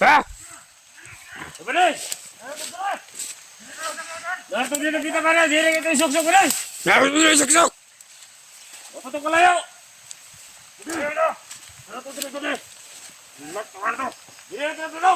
Ha? Kabalay! Dato dito kita ka na, dili kita isok-sok ka na! Meron mo yung saksok! Papatok ka layo! Dili na! Dato dito ka na! Lat ka na to! Dili na ito!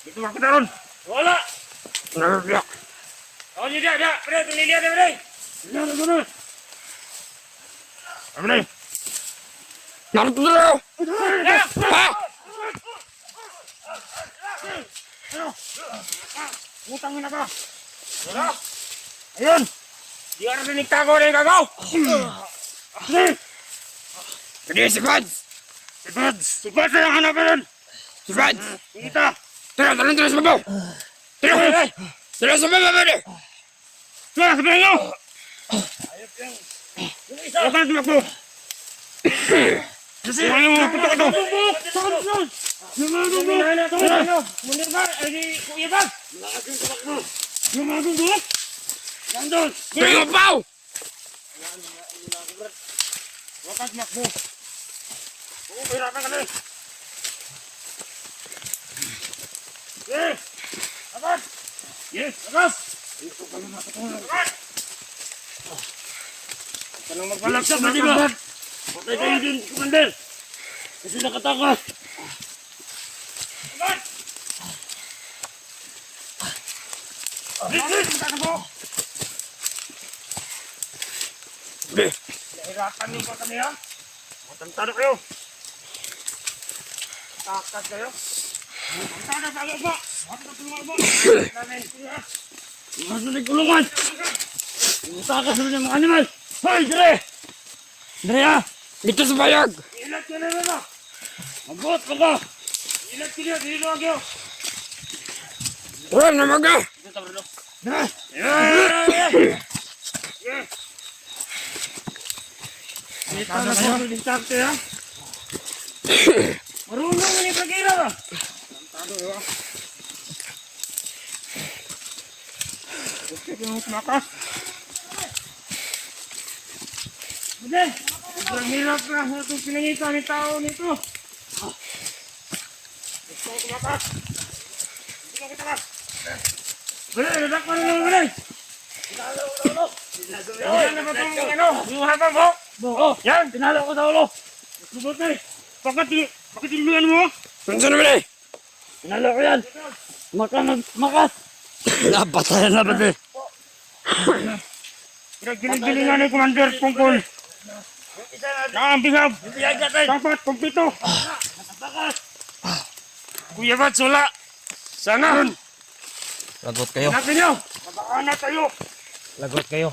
Dito ka kita ron! Wala! Nagagyak! Ako niyo dia! Pre, tulilia na pre! Tulilia na ito na! Kabalay! Narito na ako! Ha? Utang na ka! Wala! Ayun! Di ka na sinikta ko rin kagaw! Hindi si Pads! Si Pads! Si Pads na yung hanapin rin! Si Pads! Kita! Tara sa babaw! Tara sa babaw! Tara, sabihin nyo! Huwag ka na tumakbo! Huwag nyo, putok ito! Munir ba? Ay di Kuya ba? Yung mga dundok? Nandun! Tingin mo paw! Huwag ka tumakbo! Oo, pahirapan ka na eh! Yes! Agad! Yes! Agad! Agad! Huwag ka nang magpalagsak na diba? Patay kayo din, Commander! Kasi nakatakas! Agad! Agad! Agad! Be! Nahirapan niyo ba kami ha? Matantado kayo! Takas kayo! Matantado kayo ba? Matantado ba? Mas na nagkulungan! Takas na yung mga animal! Hoy, Dre! Dre ha! Dito sa bayag! Ilat ka na rin ha! Magot ka ka! Ilat ka niya! Dito ka kayo! Wala na maga! Dito ta, Bruno! Yeah! Dito na kayo! Dito ha! Marunong mo ni Pagkira ha! Tantado ha! Gusto ko yung tumakas! Bude! Sobrang hirap na itong pinangita ni tao nito! Gusto ko tumakas! Gusto ko tumakas! Bude! Ladak pa rin naman bude! Yan na ba itong ano? Yung hapang mo? Oo! Yan! Tinalo ko sa ulo! Subot na eh! Bakit iluyan mo? Saan naman eh? Tinalo ko yan! Makas! Napatayan na ba eh? Pinaggiling-gilingan ni Commander Pungkol! Nakambihag! Dapat, kumpito! Kuya Bats, wala! Sana! Lagot kayo. Hanapin nyo! Mabakaana tayo! Lagot kayo.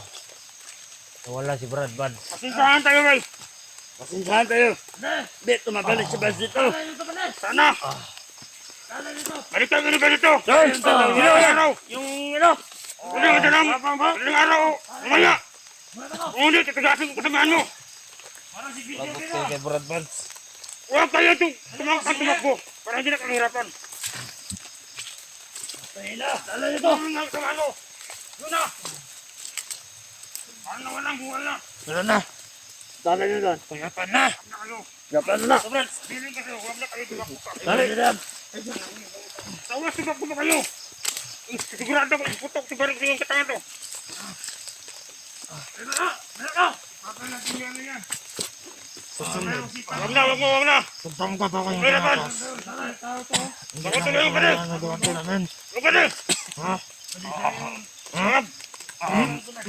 Wala si Brad Bad. Pasinsahan tayo, bay! Pasinsahan tayo! Di, tumabalik si Bats dito! Sana! Balik tayo ganito dito! Yung ano? Yung araw! Umaya! Kung hindi, titagasin ko tamaan mo! Lagot kayo kay Brad Bad. Huwag kayo tumakbo para hindi na kahirapan. Dala nito! Ano? Yun na! Ano walang buwal na? Wala na. Dala nyo doon. Payapan na. Yapan na! Sobrang, piling kasi huwag na kayo tumakbo pa. Dali na. Sa oras tumakbo pa kayo! Sigurado ko, iputok si Barik yung katangan to. Meron na! Baka natin yan na yan. Huwag na! Sumpam ka pa kayo. Hirapan! Baka tuloy ka din! Huwag ka din!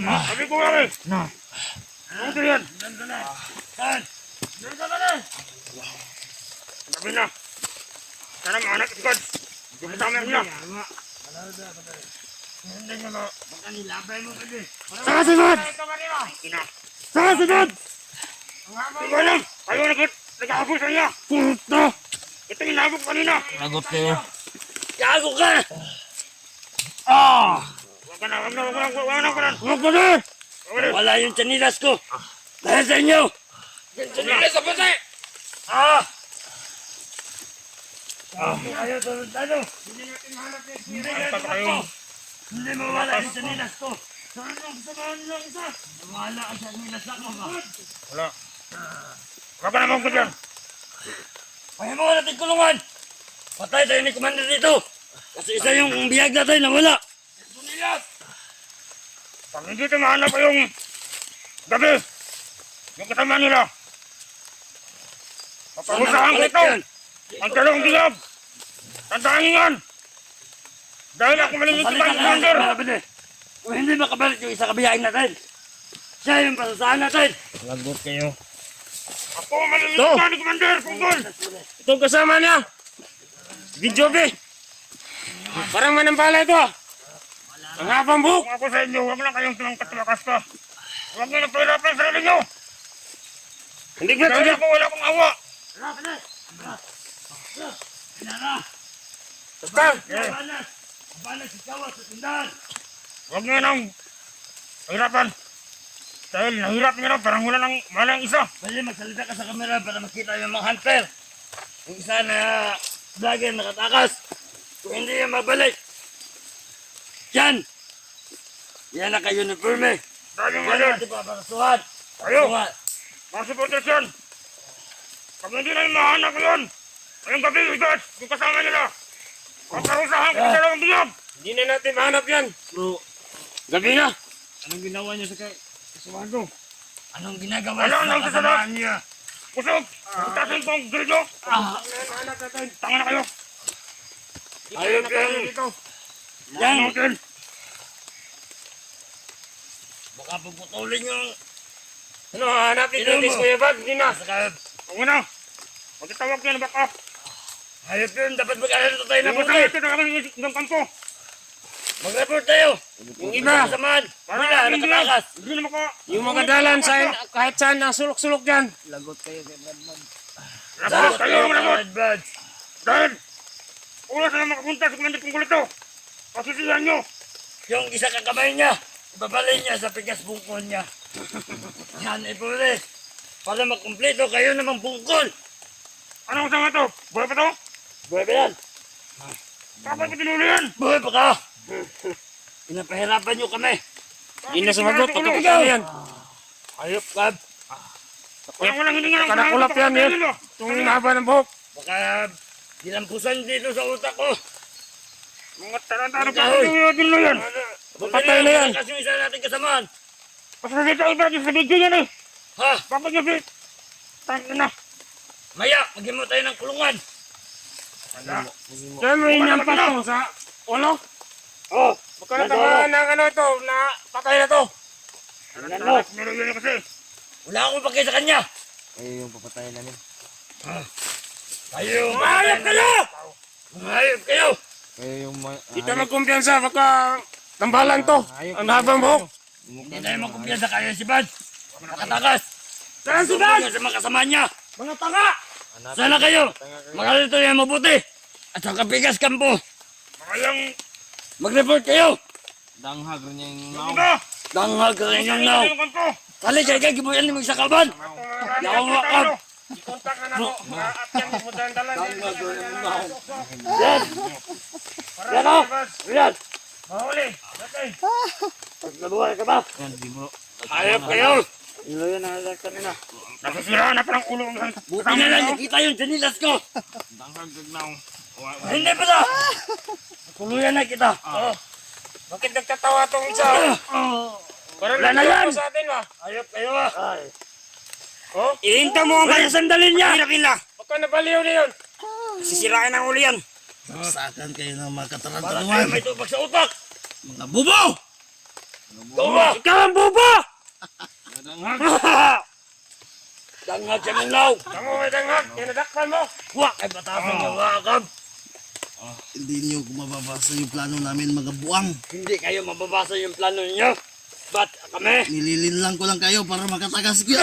Sabi ko nga eh! Huwag ka yan! Saan? Dito ka din! Sabi na! Sana mga anak isigad! Hindi mo tama na! Hindi nyo na! Baka nilabay mo ka din! Saka sunod! Saka sunod! Ikaw lang! Ayaw nag-aabot sa niya! Puto! Ito yung nabok kanina! Lagot kayo. Gago ka! Huwag ka na! Huwag ka na! Wala yung chanilas ko! Dahil sa inyo! Sandali sa basa eh! Ayaw tayo! Hindi natin hanap yung chanilas ko! Hindi mawala yung chanilas ko! Samahan nyo lang isa! Wala ang chanilas ako ba? Wala! Huwag ka na mong dyan! Kaya mo natin kulungan! Patay tayo ni Commander dito. Kasi isa yung biyag natin na wala. Sunilas! Pag hindi ito mahanap pa yung gabi, yung kasama nila, paparusahan ko ito. Ang dalawang diyab. Tandaan niyo yan. Dahil ako malingit sa Bang Commander. Kung hindi makabalik yung isa kabiyahin natin, siya yung pasasahan natin. Lagot kayo. Ako malingit sa Bang Commander, Punggol. Itong kasama niya. Gijobe. Parang manampala ito ah. Ang habang buhok. Kung ako sa inyo, huwag lang kayong tumangkat tumakas pa. Huwag niyo nagpahirapan sa sarili niyo. Hindi ko Dahil ako wala akong awa. Basta. Balas si Kawa sa tindahan. Huwag niyo nang hirapan. Dahil nahirap niyo na parang wala nang malang isa. Pwede magsalita ka sa kamera para makita yung mga hunter. Yung isa na vlogger nakatakas. Kung hindi yan mabalik. Yan! Yan ang ka-uniforme. Dahil yung Yan ngayon, ang tipaparasuhan. Ayo! mga supporters yan. Pag hindi na yung mahanap yun, ngayong gabi, igat, yung kasama nila. Paparusahan ko sa dalawang diyab. Hindi na natin mahanap yan. Bro, gabi na. Anong ginawa niyo sa kasawado? Anong ginagawa Wala sa nang mga sasalat. kasamahan niya? Kusog! Itasin ko ang grilyo! Mahanap natin. Tanga na kayo! Ayun yan. Dito. Yan. Natin! Baka puputulin yung Ano, hanapin Ino natin mo. si Kuya Bag. Hindi na. sakab. Ang una, magkatawag niya na baka. Ayun yun, dapat mag-alala tayo na Yung puti. kasama natin na kami ng kampo. Mag-report tayo. Yung iba. Kasamahan. Para Wala, hindi nakatakas. Hindi na maka... Yung mga dalan sa kahit saan ang sulok-sulok dyan. Labot kayo, Dapat labot! Brad. Dahil, oras na makapunta sa kumandit kong gulito. Pasisihan nyo. Yung isa kakamay niya, ibabalay niya sa pigas bungkol niya. Yan, ipuli. Para makumpleto kayo namang bungkol. Anong kasama to? Buhay pa to? Buhay ba yan? Dapat pa tinulo yan. Buhay pa ka? Pinapahirapan niyo kami. Hindi na sumagot. Pagkakita yan. Ayop ka. Walang hindi nga ng Kanakulap yan eh. Itong haba ng buhok. Baka dilampusan dito sa utak ko. Mga tarantado pa Ikaw. tinulo yan. Patay na yan. Kasi yung isa natin kasamaan. Basta dito iba sa video yan eh. Ha? Bakit nyo fit? Tangin na. Maya, maging mo tayo ng kulungan. Kaya mo inampas to sa ulo. Oh, Baka natamaan ng ano ito, na patay na to. ano? Tinulo yan kasi. Wala akong pagkay sa kanya. Ay, yung papatayin namin. Kayo, mahayop kayo! Mahayop kayo! Kaya yung... Di tayo magkumpiyansa, baka tambalan to. Ang habang buhok. Hindi tayo magkumpiyansa kaya si Bad. Nakatakas. Saan si Bad? Sa mga kasama niya. Mga tanga! Sana kayo. Magalito yan mabuti. At sa kapigas kampo. Mga yung... Mag-report kayo. Danghag rin niya yung Ito! Danghag ka rin yung now. Yung kanto! Kali kayo kayo, gibuyan ni sa kaban. Nakawakab. Kontak na ako. At yan, mo dalan. Yan. Yan o. Yan. Mahuli. Nabuhay ka ba? Hayop kayo. Ilo yan ang alas kanina. Nasisiraan na parang ulo ng... Buti na lang nakita yung janilas ko. Danghag gagnaw. Hindi pala. Tuluyan na kita. Bakit nagtatawa tong isa? Parang Wala na yan. nagtatawa sa atin ah. Hayop kayo ah. Oh? Ihinta mo ang kaya sandalin niya. Kila! Baka nabaliw na yun. Sisirain ang uli yan! Saksakan kayo ng mga Para kayo katarantaduan. may tupag sa utak. Mga bubo! Tuba. Ikaw ang buba! Danghag siya mong now. Kamu may danghag. Tinadakpan mo. Wak ay batapang yung wakab. Hindi niyo mababasa yung plano namin mga buwang. Hindi kayo mababasa yung plano ninyo. Ba't kami? Nililinlang ko lang kayo para makatagas ko.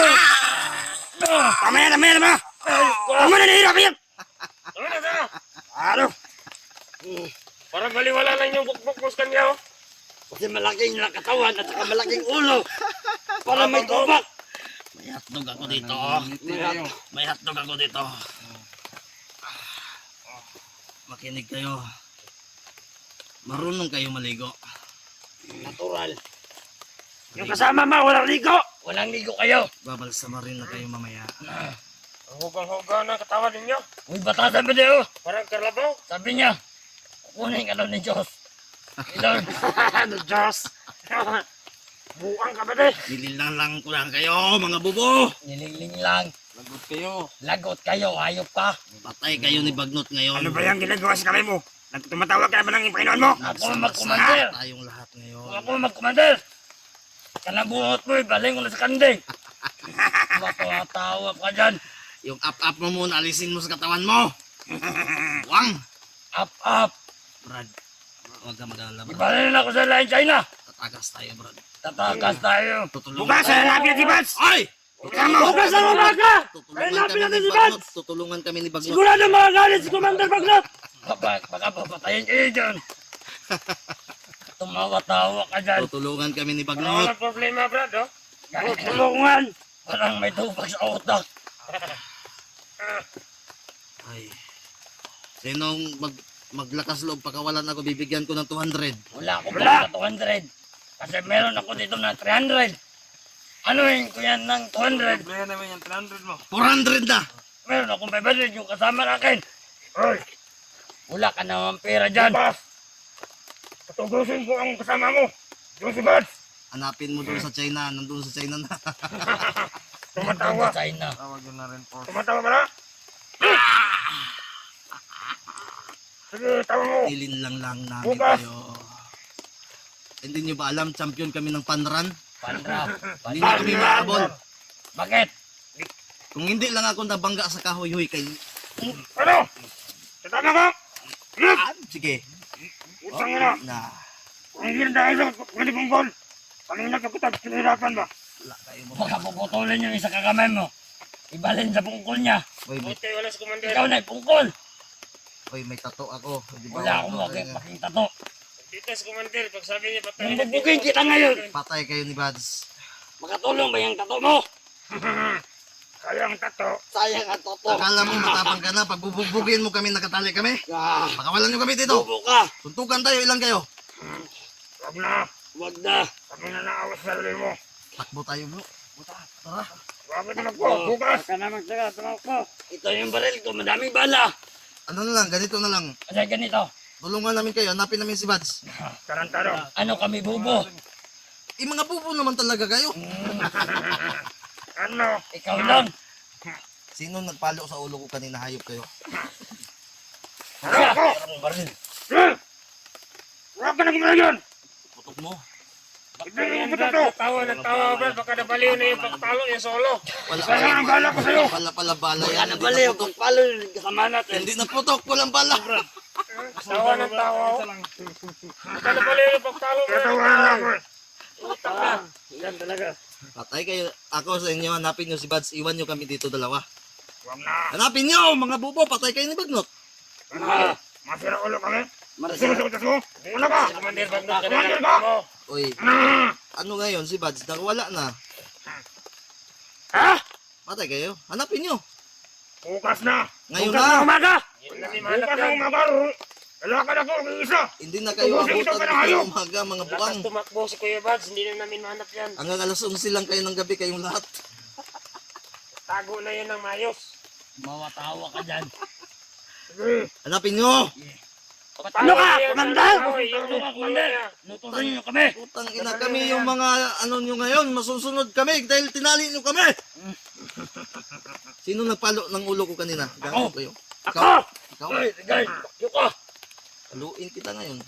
Tama yan! Tama na nahirap yan! Ano na sana? Ano? Parang baliwala lang yung bukbuk kanya oh. Kasi malaking katawan at saka malaking ulo. Para may tubak. May hotdog ako dito. May hotdog ako dito. Makinig kayo. Marunong kayo maligo. Natural. Yung kasama ma, walang ligo! Walang ligo kayo. Babalsama rin na kayo mamaya. Ang hugang-hugang ng katawan ninyo. Uy, batasan ba niyo? Parang karlabaw. Sabi niya, kukunin ka daw ni Diyos. Ilon. Ano, Diyos? Buang ka ba de? Nililang ko lang kayo, mga bubo. Nililing lang. Lagot kayo. Lagot kayo, hayop pa. Patay kayo ni Bagnot ngayon. Ano ba yung ginagawa sa kamay mo? Tumatawag ka ba ng Panginoon mo? Ako ang magkumandir. Tayong lahat ngayon. Ako ang magkumandir. Kanabuhot mo, baling ko na sa kanding. Matawa-tawa ka dyan. Yung up-up mo muna, alisin mo sa katawan mo. Wang! Up. Brad, huwag ka mag-alala, Brad. Ibalin ako sa lain China. Tatagas tayo, Brad. Tatakas tayo. Tutulungan Bukas sa lapit si Bats! Ay! Bukas ang umaga! Tutulungan Hanapin kami natin ni si Bagnot. Tutulungan kami ni Bagnot. Sigurado makagalit si Commander Bagnot. Baka papatayin kayo dyan. Tumawa-tawa ka dyan. Tutulungan kami ni Wala Bagnot. walang problema, Brad, oh. Tulungan. Parang may tubag sa utak. Ay. Sinong maglakas loob pakawalan ako, bibigyan ko ng 200. Wala akong pala 200. Kasi meron ako dito na 300. Anuhin ko yan ng 200. 400 na! Meron akong 500 yung kasama nakin. Hoy! Wala ka naman pera dyan. Bas! Tutugusin ko ang kasama mo. Yung si Bats! Hanapin mo doon sa China. Nandun sa China na. Tumatawa. Sa China. Tumatawa ba na? Sige, tawa mo. Ilin lang namin Bukas. kayo. Hindi nyo ba alam, champion kami ng panran? Pandra. Hindi na kami maabol. Bakit? Kung hindi lang ako nabangga sa kahoy-hoy kay... Ano? Tatama ka? Sige. Utang na. Na. Kung hindi na dahil sa ganitong gol. Kanina ka kita, sinirapan ba? Wala kayo mo. Baka puputulin yung isa kakamay mo. Ibalin sa pungkol niya. Oy, Buti wala si Commander. Ikaw na pungkol. may tato ako. Di ba? Wala akong making tato. Dito si Commander, pag sabi niya patay Nung bubugin kita ngayon. Patay kayo ni Bads. Makatulong ba yung tato mo? Kaya ang tato. Sayang ang tato. Akala mo matapang ka na. Pag bubugbugin mo kami, nakatali kami. Ah, Pakawalan nyo kami dito. bubo ka. Tuntukan tayo, ilan kayo? Wag na. Wag na. Kami na naawas sa sarili mo. Takbo tayo bro. Tara. Wag na magpo. Bukas. Baka naman sila, tumakbo. Ito yung baril ko, madaming bala. Ano na lang, ganito na lang. Kasi ganito, Tulungan namin kayo, hanapin namin si Bads. Tarantado. ano kami bubo? Mga bubo naman talaga kayo. Ano? Ikaw lang. Sino nagpalo sa ulo ko kanina, hayop kayo? Ano ako? Ang baril. Wag ka na gumayon. Putok mo. Hindi mo Brad, tato. natawa, Brad. Baka nabaliw na yung pagtalo, yung solo. Wala Kaya ang bala ko sa'yo. pala bala Wala yan. na Hindi bali, na putok. kung palo yung kasama natin. Hindi na putok, walang bala. Tawa ng tawa, oh. Baka nabaliw yung pagtalo, Kaya Brad. tawanan na ako eh. Utang na. Yan talaga. Patay kayo. Ako sa inyo, hanapin nyo si Bads. Iwan nyo kami dito dalawa. Wag na. Hanapin nyo, mga bubo. Patay kayo ni Bagnot. Ano? Masira ulo kami. Sino sa utas mo? Una ka. Si Commander Bagnot, Commander kanina ka. mo. Uy, Ah! ano ngayon si Bads? Nakawala na. Ha? Patay kayo. Hanapin nyo. Bukas na. Ngayon Bukas na na. umaga. Yun na ni Manap Bukas na yan. umaga. Lalakad ako ang isa. Hindi na kayo Tubusin ito abutan ka na ng hayop. umaga, mga Lakas buwang. tumakbo si Kuya Bads, hindi na namin mahanap yan. Hanggang alas 11 lang kayo ng gabi, kayong lahat. Tago na yun ng mayos. Mawatawa ka dyan. Sige. Hanapin nyo. Ano ka, Tawa yan, Commander? tawa, yung Ano ka, tawa Commander? niya. Nutusin niyo kami. Putang ina kami yung mga ano nyo ngayon. Masusunod kami dahil tinali nyo kami. Sino nagpalo ng ulo ko kanina? Gago kayo. Ako! Ikaw? Ay, tigay. Yuko. Haluin kita ngayon.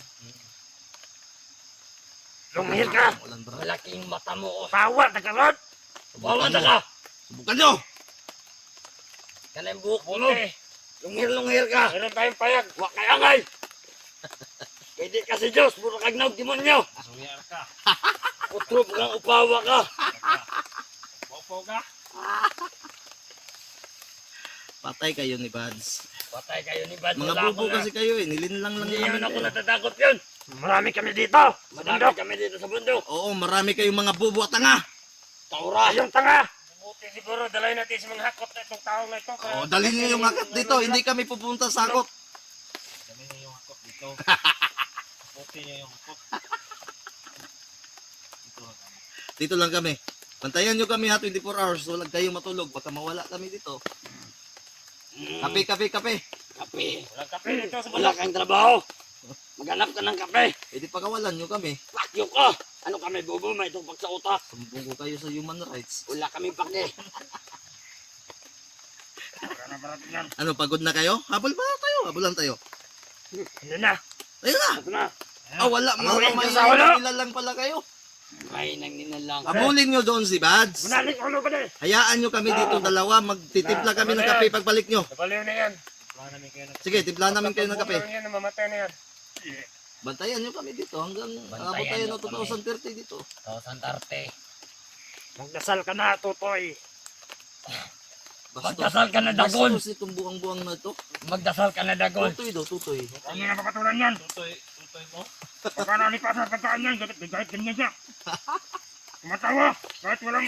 Lumihir ka. Walang bra. Malaking mata mo. Tawa, tagalot. Wawa na ka. Subukan nyo. Kanang buhok mo. Lumihir ka. Meron tayong payag. Huwag kay angay. Pwede ka si Diyos. Puro kagnaw demonyo. Utrop kang upawa ka. Patay kayo ni Bads. Patay kayo ni Bad. Mga Wala bubo ako na. kasi kayo eh. Nilinlang lang Hindi namin yun ako kayo. natatakot yun. Marami kami dito. Madami kami dito sa bundok. Oo, marami kayong mga bubo at tanga. Taura. Ayong tanga. Buti siguro, dalay natin sa mga hakot na itong taong na ito. Oo, dalhin nyo yung akit dito. Hindi kami pupunta sa akot. Dito lang kami. Bantayan nyo kami ha, 24 hours. Huwag kayo matulog. Baka mawala kami dito. Kape, kape, kape. Kape. Walang kape dito sa Wala bundok. kang trabaho. Maghanap ka ng kape. Eh di pagawalan nyo kami. Pakyo ka. Ano kami, bubo, may tupag sa utak. Sumbong ko kayo sa human rights. Wala kami pake. Wala na parating yan. Ano, pagod na kayo? Habol ba tayo? Habulan tayo. Ano na? Ayun na. Ito na. Ah, wala. Habulin May ka sa ulo. lang pala kayo. Ay, nang nilalang. Habulin nyo doon si Bads. Bunalik ulo ba Hayaan nyo kami dito dalawa. Magtitimpla kami ng kape pagbalik nyo. Nabaliw na yan. Wala namin kayo ng Sige, timpla namin kayo ng kape. Bubulo yan, mamatay na yan. Bantayan nyo kami dito hanggang abot tayo ng 2030 dito. Magdasal ka na, Tutoy. Bastos. Magdasal ka na, Dagon. Bastos itong buang-buang na ito. Magdasal ka na, Dagon. Tutoy daw, tutoy. Huwag niyo na papatulan yan. Tutoy mo? Baka nalipas sa pagkaan yan. Kahit ganyan siya. Tumatawa. Kahit walang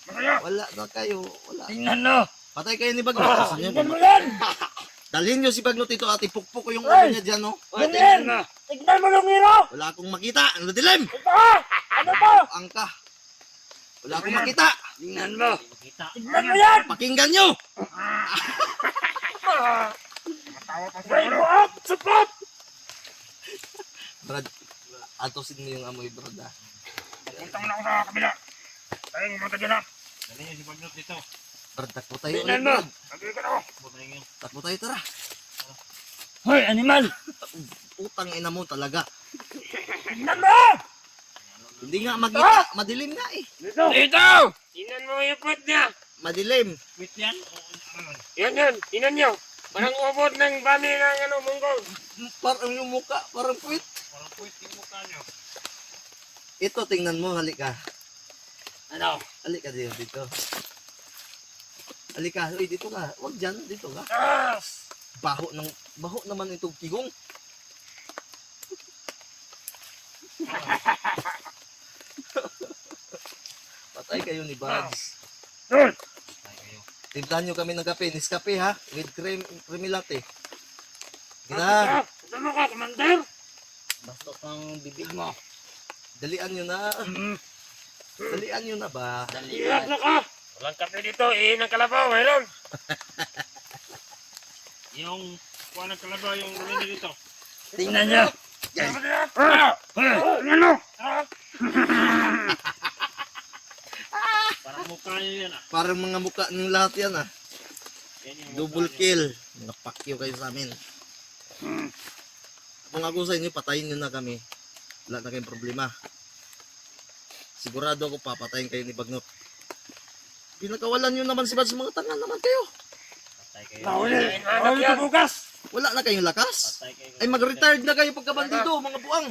masaya. Wala na kayo. Wala. Tingnan mo. Patay kayo ni Bagno. Asan yun? Tingnan mo yan. Dalhin nyo si Bagno dito at ipukpok ko yung ulo niya dyan, no? O, tingnan mo. Tingnan mo, Lumiro. Wala akong makita. Ano dilim? Ito. Ano to? Angka. Wala akong makita. Tingnan mo. Makita. Tingnan mo yan. Pakinggan nyo. Matawa pa sa Wait ulo. mo up. Support. Brad, atosin mo yung amoy, Brad, ah. Punta mo na ako sa kabila. Tayo, pumunta dyan na. Dali niyo si Bagnot dito. Brad, takbo tayo Tingnan ulit, mo. Brad. Nagigil ako. Bumayin yun. Takbo tayo, tara. Hoy, animal. Utang ina mo talaga. Tingnan mo. Hindi nga magkita. Madilim nga eh. Dito. Dito. Tingnan mo yung puwet niya. Madilim. Puwet yan? Yan yan. Tingnan niyo. Parang ubod ng bami ng munggol. Parang yung muka. Parang puwit. Parang puwet yung mukha niyo. Ito, tingnan mo. Halika. Ano? Halika dito. Halika. Uy, dito ka. Huwag dyan. Dito ka. Yes. Baho naman itong kigong. Patay kayo ni Buds. Doon. Timplahan nyo kami ng kape. Nescafe ha. With creamy latte. Gina. Ito mo ka, Commander. Bastos ng bibig mo. Dalian nyo na. Dalian nyo na ba? Iyak na ka. Walang kape dito. Ng kalabaw. Mayroon. Yung kuha ng kalabaw yung gawin dito. Tingnan niyo. Tingnan mo. Parang mukha niyo yan ah. Parang mga mukha ng lahat yan ah. Yan yung Double mukha niyo. kill. Mga pakyo kayo sa amin. Kung ako sa inyo, patayin nyo na kami. Wala na kayong problema. Sigurado ako papatayin kayo ni Bagnot. Pinakawalan nyo naman si Bad sa mga tanga naman kayo. Patay kayo. Nahuli ka bukas. Wala na kayong lakas. Patay kayo. Ay mag-retired na kayo pagkabandido, mga buang.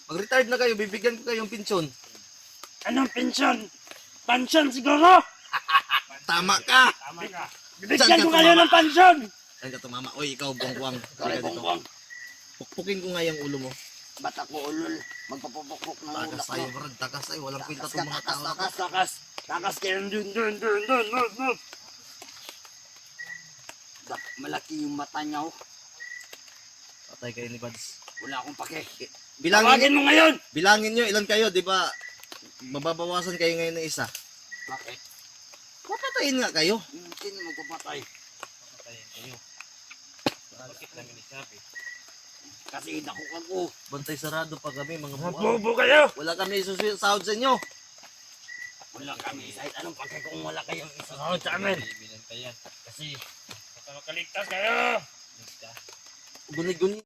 Mag-retired na kayo, bibigyan ko kayong pinsyon. Anong pensyon? Pensyon siguro? Tama ka! Tama ka. Bibigyan ko kayo ng pensyon. Saan ka tumama? Uy, ikaw, buwang-buwang. Kaya Kaya dito. bongbong. Pukpukin ko nga yung ulo mo. Ba't ako ulol? Magpapupukpuk ng Takas ulak tayo, mo. Brad. Takas tayo. Walang kwenta Takas itong ka, mga takas, tao na to. takas, takas. Takas kayo dun. Malaki yung mata niya. Oh. Patay kayo ni Bads. Wala akong pake. Bilangin, Tawagin mo ngayon. bilangin nyo, ilan kayo, di ba? Mababawasan kayo ngayon ng isa. Bakit? Papatayin nga kayo. Hindi mo papatay. Patayin kayo. Bakit namin isabi? Kasi dako ako. Bantay sarado pa kami, mga buwan. Bobo kayo. Wala kami isusahod sa inyo. Wala kami. Kahit anong pake kung wala kayong isasahod sa amin. Binantayan. Kasi Baka makaligtas kayo. Guni-guni.